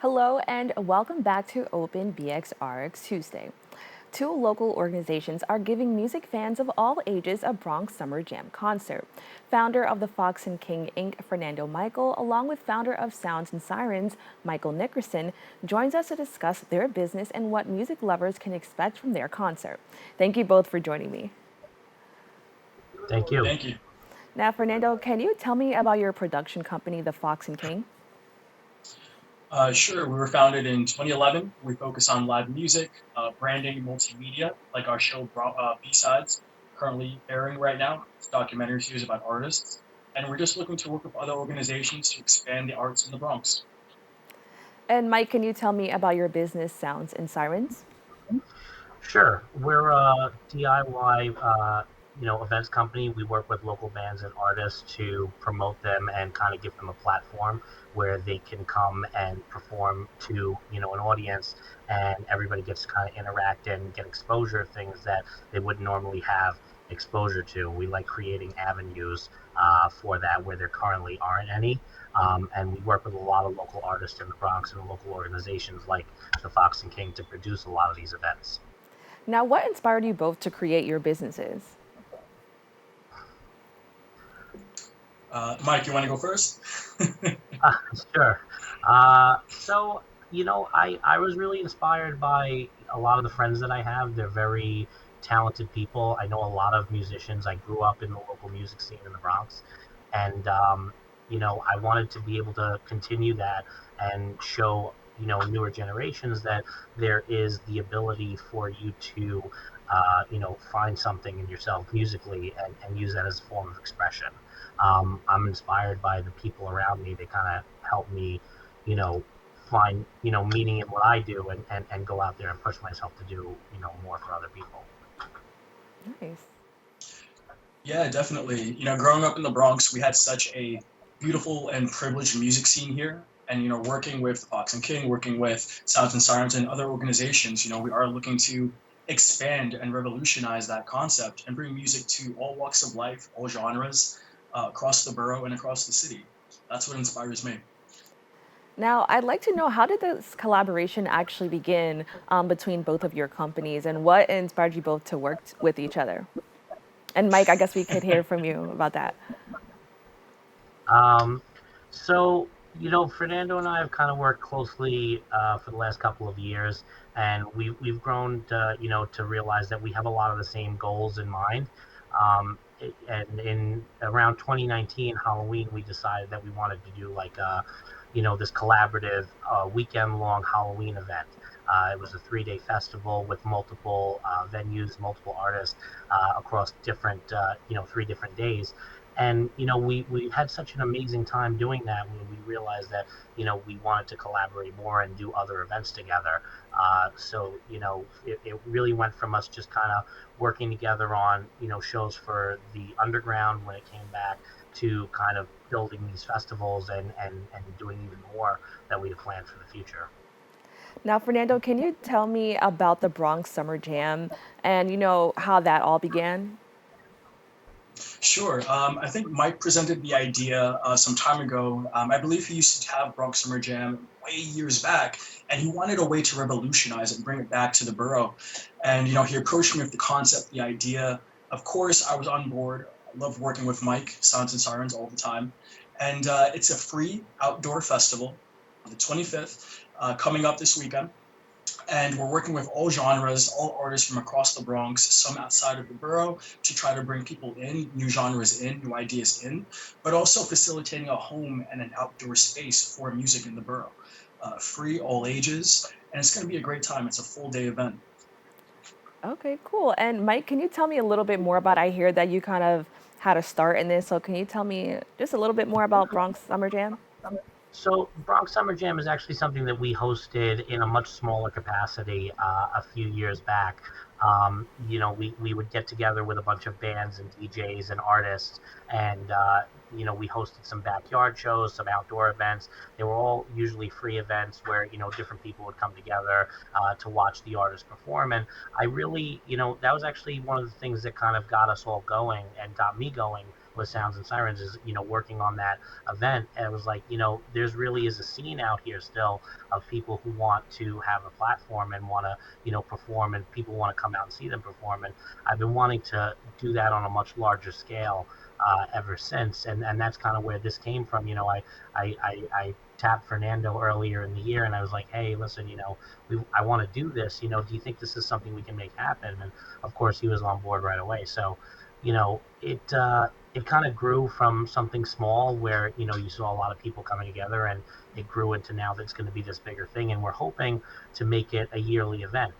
Hello and welcome back to Open BxRx Tuesday. Two local organizations are giving music fans of all ages a Bronx Summer Jam concert. Founder of the Fox and King Inc., Fernando Michael, along with founder of Sounds and Sirens, Mike Nickerson, joins us to discuss their business and what music lovers can expect from their concert. Thank you both for joining me. Thank you. Thank you. Now, Fernando, can you tell me about your production company, the Fox and King? Sure. We were founded in 2011. We focus on live music, branding, multimedia, like our show B-Sides, currently airing right now. It's a documentary series about artists. And we're just looking to work with other organizations to expand the arts in the Bronx. And Mike, can you tell me about your business, Sounds and Sirens? Sure. We're a DIY, events company. We work with local bands and artists to promote them and kind of give them a platform where they can come and perform to, an audience, and everybody gets to kind of interact and get exposure to things that they wouldn't normally have exposure to. We like creating avenues for that where there currently aren't any. And we work with a lot of local artists in the Bronx and local organizations like the Fox and King to produce a lot of these events. Now, what inspired you both to create your businesses? Mike, you want to go first? Sure. So, I was really inspired by a lot of the friends that I have. They're very talented people. I know a lot of musicians. I grew up in the local music scene in the Bronx. And, I wanted to be able to continue that and show, newer generations that there is the ability for you to, find something in yourself musically and use that as a form of expression. I'm inspired by the people around me. They kind of help me, you know, find, meaning in what I do and go out there and push myself to do, more for other people. Nice. Yeah, definitely. Growing up in the Bronx, we had such a beautiful and privileged music scene here. And, working with Fox and King, working with Sounds and Sirens and other organizations, we are looking to expand and revolutionize that concept and bring music to all walks of life, all genres, across the borough and across the city. That's what inspires me. Now, I'd like to know, how did this collaboration actually begin between both of your companies, and what inspired you both to work with each other? And Mike, I guess we could hear from you about that. Um, so, Fernando and I have kind of worked closely for the last couple of years, and we've grown to, to realize that we have a lot of the same goals in mind. And in around 2019 Halloween, we decided that we wanted to do like this collaborative weekend long Halloween event. It was a 3-day festival with multiple venues, multiple artists across different, 3 different days. And, we had such an amazing time doing that when we realized that, we wanted to collaborate more and do other events together. So, it really went from us just kind of working together on, shows for the underground when it came back to kind of building these festivals and doing even more that we had planned for the future. Now, Fernando, can you tell me about the Bronx Summer Jam and how that all began? Sure. I think Mike presented the idea some time ago. I believe he used to have Bronx Summer Jam way years back, and he wanted a way to revolutionize it and bring it back to the borough. And, he approached me with the concept, the idea. Of course, I was on board. I love working with Mike, Sounds and Sirens, all the time. And it's a free outdoor festival on the 25th, coming up this weekend. And we're working with all genres, all artists from across the Bronx, some outside of the borough, to try to bring people in, new genres in, new ideas in, but also facilitating a home and an outdoor space for music in the borough. Free, all ages, and it's going to be a great time. It's a full day event. Okay, cool. And Mike, can you tell me a little bit more about, I hear that you kind of had a start in this, so can you tell me just a little bit more about Bronx Summer Jam? So Bronx Summer Jam is actually something that we hosted in a much smaller capacity a few years back. We would get together with a bunch of bands and DJs and artists, and we hosted some backyard shows, some outdoor events. They were all usually free events where different people would come together to watch the artists perform. And I really, that was actually one of the things that kind of got us all going and got me going with Sounds and Sirens is, working on that event. And it was like, there's really is a scene out here still of people who want to have a platform and want to, perform, and people want to come out and see them perform. And I've been wanting to do that on a much larger scale ever since. And that's kind of where this came from. I tapped Fernando earlier in the year, and I was like, hey, listen, I want to do this. Do you think this is something we can make happen? And of course, he was on board right away. So, it kind of grew from something small where you saw a lot of people coming together, and it grew into now that's going to be this bigger thing. And we're hoping to make it a yearly event.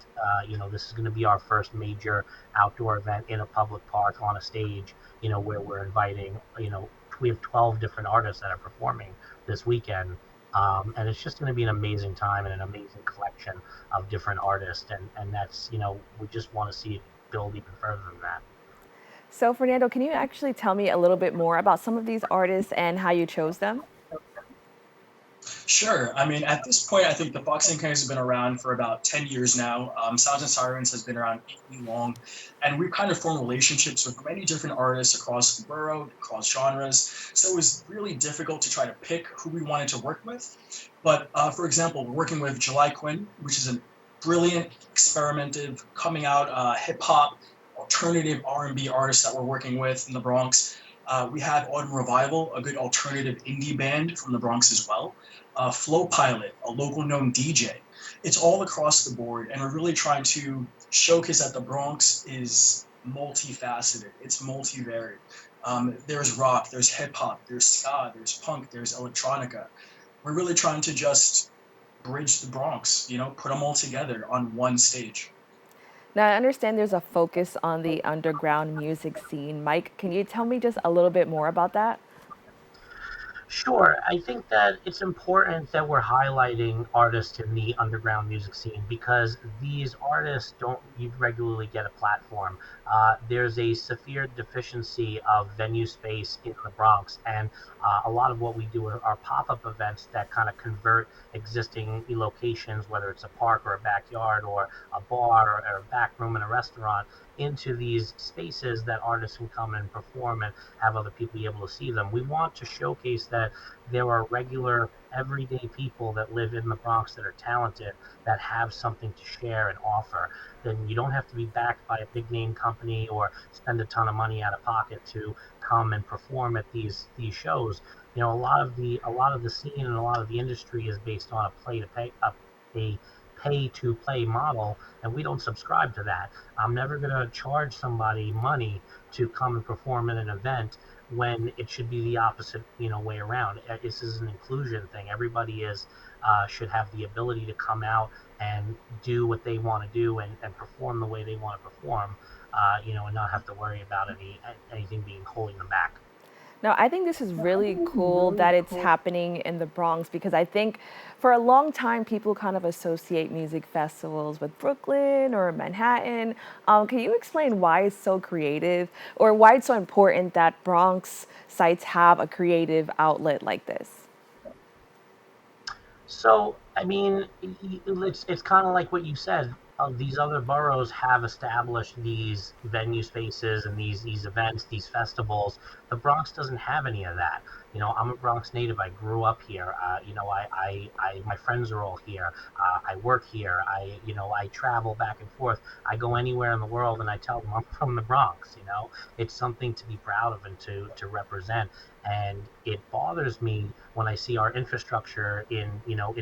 This is going to be our first major outdoor event in a public park on a stage. Where we're inviting. We have 12 different artists that are performing this weekend. And it's just going to be an amazing time and an amazing collection of different artists. And that's, we just want to see it build even further than that. So, Fernando, can you actually tell me a little bit more about some of these artists and how you chose them? Sure. I mean, at this point, I think the Fox and Kings has been around for about 10 years now. Sounds and Sirens has been around equally long. And we've kind of formed relationships with many different artists across the borough, across genres. So it was really difficult to try to pick who we wanted to work with. But for example, we're working with July Quinn, which is a brilliant, experimentative, coming out hip hop, alternative R&B artist that we're working with in the Bronx. We have Autumn Revival, a good alternative indie band from the Bronx as well. Flow Pilot, a local known DJ. It's all across the board, and we're really trying to showcase that the Bronx is multifaceted. It's multivaried. There's rock, there's hip hop, there's ska, there's punk, there's electronica. We're really trying to just bridge the Bronx, put them all together on one stage. Now, I understand there's a focus on the underground music scene. Mike, can you tell me just a little bit more about that? Sure. I think that it's important that we're highlighting artists in the underground music scene because these artists don't regularly get a platform. There's a severe deficiency of venue space in the Bronx, and a lot of what we do are pop-up events that kind of convert existing locations, whether it's a park or a backyard or a bar or a back room in a restaurant, into these spaces that artists can come and perform and have other people be able to see them. We want to showcase that there are regular, everyday people that live in the Bronx that are talented, that have something to share and offer. Then you don't have to be backed by a big name company or spend a ton of money out of pocket to come and perform at these shows. A lot of the scene and a lot of the industry is based on a pay to play model, and we don't subscribe to that. I'm never going to charge somebody money to come and perform at an event when it should be the opposite, way around. This is an inclusion thing. Everybody should have the ability to come out and do what they want to do and perform the way they want to perform, and not have to worry about anything being holding them back. Now, I think this is really cool that it's happening in the Bronx because I think for a long time people kind of associate music festivals with Brooklyn or Manhattan. Can you explain why it's so creative or why it's so important that Bronx sites have a creative outlet like this? So, I mean, it's kind of like what you said. These other boroughs have established these venue spaces and these events, these festivals. The Bronx doesn't have any of that. I'm a Bronx native. I grew up here. My friends are all here. I work here. I travel back and forth. I go anywhere in the world and I tell them I'm from the Bronx. It's something to be proud of and to represent. And it bothers me when I see our infrastructure in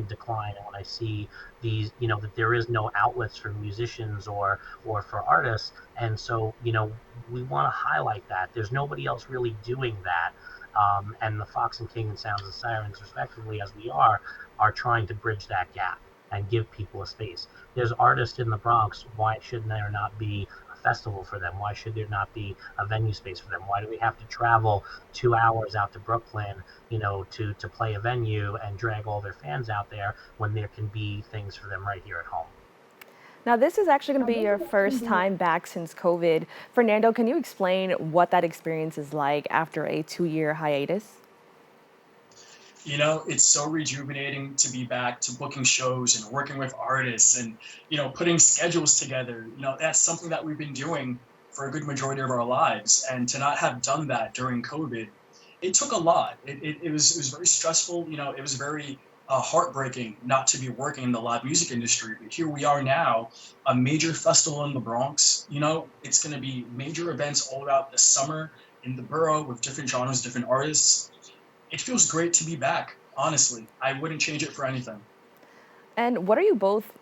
decline, and when I see these, that there is no outlets for musicians or for artists. And so, we want to highlight that. There's nobody else really doing that. And the Fox and King and Sounds and Sirens, respectively, as we are trying to bridge that gap and give people a space. There's artists in the Bronx. Why shouldn't there not be a festival for them? Why should there not be a venue space for them? Why do we have to travel 2 hours out to Brooklyn, to play a venue and drag all their fans out there when there can be things for them right here at home? Now, this is actually going to be your first time back since COVID. Fernando, can you explain what that experience is like after a 2-year hiatus? It's so rejuvenating to be back to booking shows and working with artists and, putting schedules together. That's something that we've been doing for a good majority of our lives. And to not have done that during COVID, it took a lot. It was very stressful. It was very heartbreaking not to be working in the live music industry. But here we are now, a major festival in the Bronx. It's going to be major events all throughout the summer in the borough with different genres, different artists. It feels great to be back. Honestly, I wouldn't change it for anything. And what are you both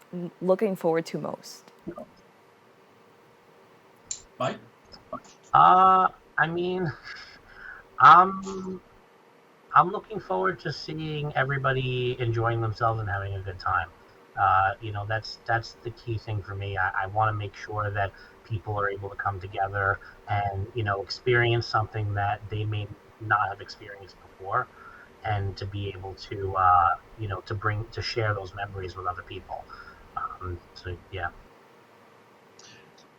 looking forward to most? Mike? I mean, I'm I'm looking forward to seeing everybody enjoying themselves and having a good time. That's the key thing for me. I want to make sure that people are able to come together and experience something that they may not have experienced before, and to be able to to share those memories with other people. So yeah.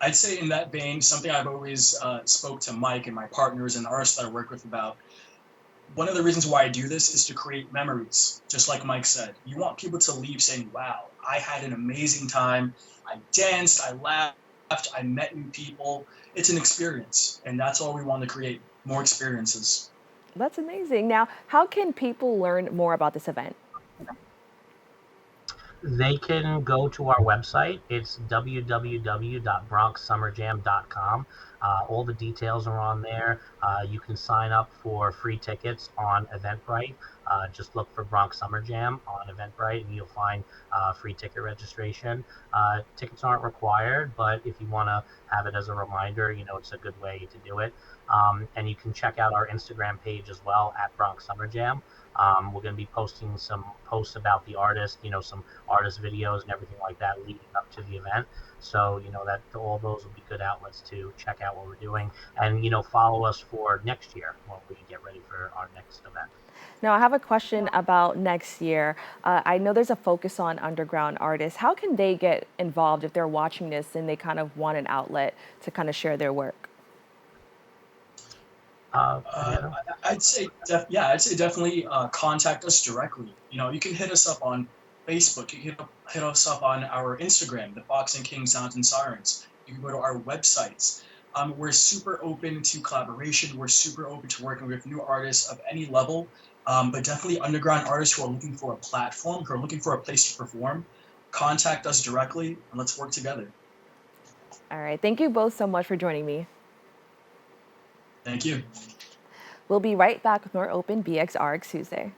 I'd say in that vein, something I've always spoke to Mike and my partners and the artists that I work with about. One of the reasons why I do this is to create memories, just like Mike said. You want people to leave saying, wow, I had an amazing time. I danced, I laughed, I met new people. It's an experience, and that's all we want to create, more experiences. That's amazing. Now, how can people learn more about this event? They can go to our website. It's www.bronxsummerjam.com. All the details are on there. You can sign up for free tickets on Eventbrite. Just look for Bronx Summer Jam on Eventbrite, and you'll find free ticket registration. Tickets aren't required, but if you want to have it as a reminder, it's a good way to do it. And you can check out our Instagram page as well at Bronx Summer Jam. We're going to be posting some posts about the artist, some artist videos and everything like that leading up to the event. So, that all those will be good outlets to check out what we're doing, and, follow us for next year when we get ready for our next event. Now, I have a question about next year. I know there's a focus on underground artists. How can they get involved if they're watching this and they kind of want an outlet to kind of share their work? Uh, I'd say definitely contact us directly. You can hit us up on Facebook. You can hit us up on our Instagram, the Fox and King Sounds and Sirens. You can go to our websites. We're super open to collaboration. We're super open to working with new artists of any level, but definitely underground artists who are looking for a platform, who are looking for a place to perform. Contact us directly and let's work together. All right. Thank you both so much for joining me. Thank you. We'll be right back with more Open BxRx Tuesday.